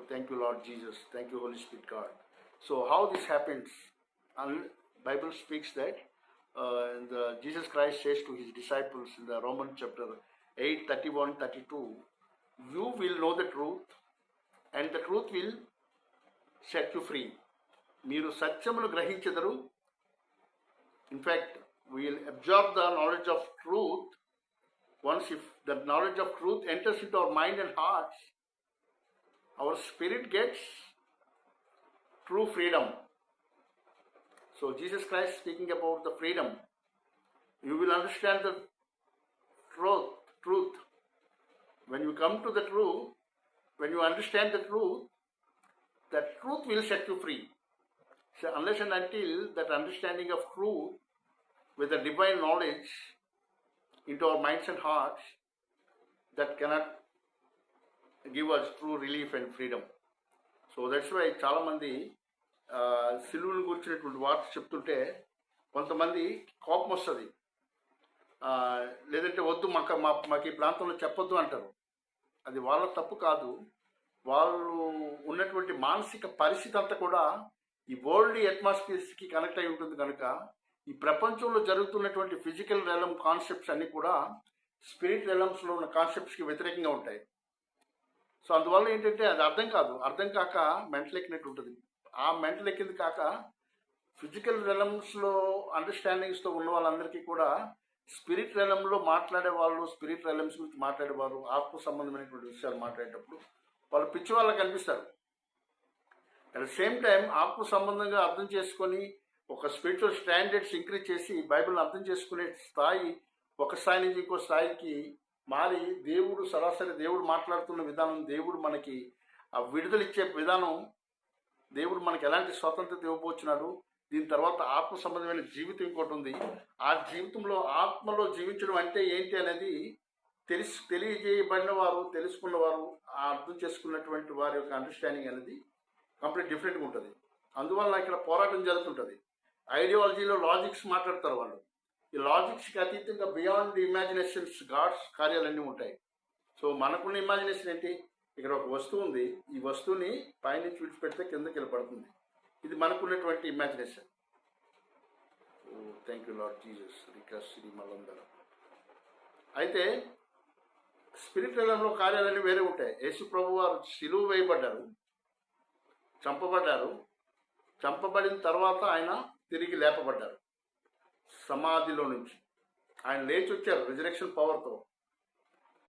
thank you, Lord Jesus. Thank you, Holy Spirit God. So how this happens? And Bible speaks that Jesus Christ says to his disciples in the Roman chapter 8, 31, 32, you will know the truth and the truth will set you free. మీరు సత్యమును గ్రహించెదరు. In fact, we will absorb the knowledge of truth. Once if the knowledge of truth enters into our mind and hearts, our spirit gets true freedom. So Jesus Christ speaking about the freedom. You will understand the truth. When you come to the truth, when you understand the truth will set you free. So unless and until that understanding of truth with the divine knowledge into our minds and hearts, that cannot give us true relief and freedom. So that's why చాలా మంది సిలువను గురించినటువంటి వార్త చెప్తుంటే కొంతమంది కోపం వస్తుంది, లేదంటే వద్దు మాకు ఈ ప్రాంతంలో చెప్పొద్దు అంటారు. అది వాళ్ళ తప్పు కాదు. వాళ్ళు ఉన్నటువంటి మానసిక పరిస్థితి అంతా కూడా ఈ వరల్డ్ అట్మాస్ఫియర్స్కి కనెక్ట్ అయి ఉంటుంది కనుక ఈ ప్రపంచంలో జరుగుతున్నటువంటి ఫిజికల్ రెలమ్ కాన్సెప్ట్స్ అన్నీ కూడా స్పిరిట్ రెలమ్స్లో ఉన్న కాన్సెప్ట్స్కి వ్యతిరేకంగా ఉంటాయి. సో అందువల్ల ఏంటంటే అది అర్థం కాక మెంటల్ ఎక్కినట్టు ఉంటుంది. ఆ మెంటల్ ఎక్కింది కాక ఫిజికల్ రెలమ్స్లో అండర్స్టాండింగ్స్తో ఉన్న వాళ్ళందరికీ కూడా స్పిరిట్ రెలంలో మాట్లాడే వాళ్ళు, స్పిరిట్ రెలమ్స్ గురించి మాట్లాడేవారు, ఆత్మ సంబంధమైనటువంటి విషయాలు మాట్లాడేటప్పుడు వాళ్ళు పిచ్చి వాళ్ళకి కనిపిస్తారు. అట్ ద సేమ్ టైం ఆత్మ సంబంధంగా అర్థం చేసుకొని ఒక స్పిరిచువల్ స్టాండర్డ్స్ ఇంక్రీజ్ చేసి బైబిల్ని అర్థం చేసుకునే స్థాయి ఒక స్థాయి నుంచి ఇంకో స్థాయికి మారి సరాసరి దేవుడు మాట్లాడుతున్న విధానం, దేవుడు మనకి ఆ విడుదల ఇచ్చే విధానం, దేవుడు మనకి ఎలాంటి స్వాతంత్రత ఇవ్వబోతున్నాడు, దీని తర్వాత ఆత్మ సంబంధమైన జీవితం ఇంకోటి ఉంది. ఆ జీవితంలో ఆత్మలో జీవించడం అంటే ఏంటి అనేది తెలియజేయబడిన వారు, తెలుసుకున్నవారు, అర్థం చేసుకున్నటువంటి వారి యొక్క అండర్స్టాండింగ్ అనేది కంప్లీట్ డిఫరెంట్గా ఉంటుంది. అందువల్ల ఇక్కడ పోరాటం జరుగుతుంటుంది. ఐడియాలజీలో లాజిక్స్ మాట్లాడతారు వాళ్ళు. ఈ లాజిక్స్కి అతీతంగా బియాండ్ ఇమాజినేషన్స్ గాడ్స్ కార్యాలన్నీ ఉంటాయి. సో మనకున్న ఇమాజినేషన్ ఏంటి? ఇక్కడ ఒక వస్తువు ఉంది, ఈ వస్తువుని పైనుంచి విడిచిపెడితే కిందకి వెళ్ళిపడుతుంది. ఇది మనకున్నటువంటి imagination. Thank you Lord Jesus. శ్రీ మలందర. అయితే స్పిరిట్ రంగంలో కార్యాలన్నీ వేరే ఉంటాయి. యేసు ప్రభు వారు సిలువ వేయబడ్డారు, చంపబడిన తర్వాత ఆయన తిరిగి లేపబడ్డారు సమాధిలో నుంచి. ఆయన లేచి వచ్చారు రిజరెక్షన్ పవర్తో.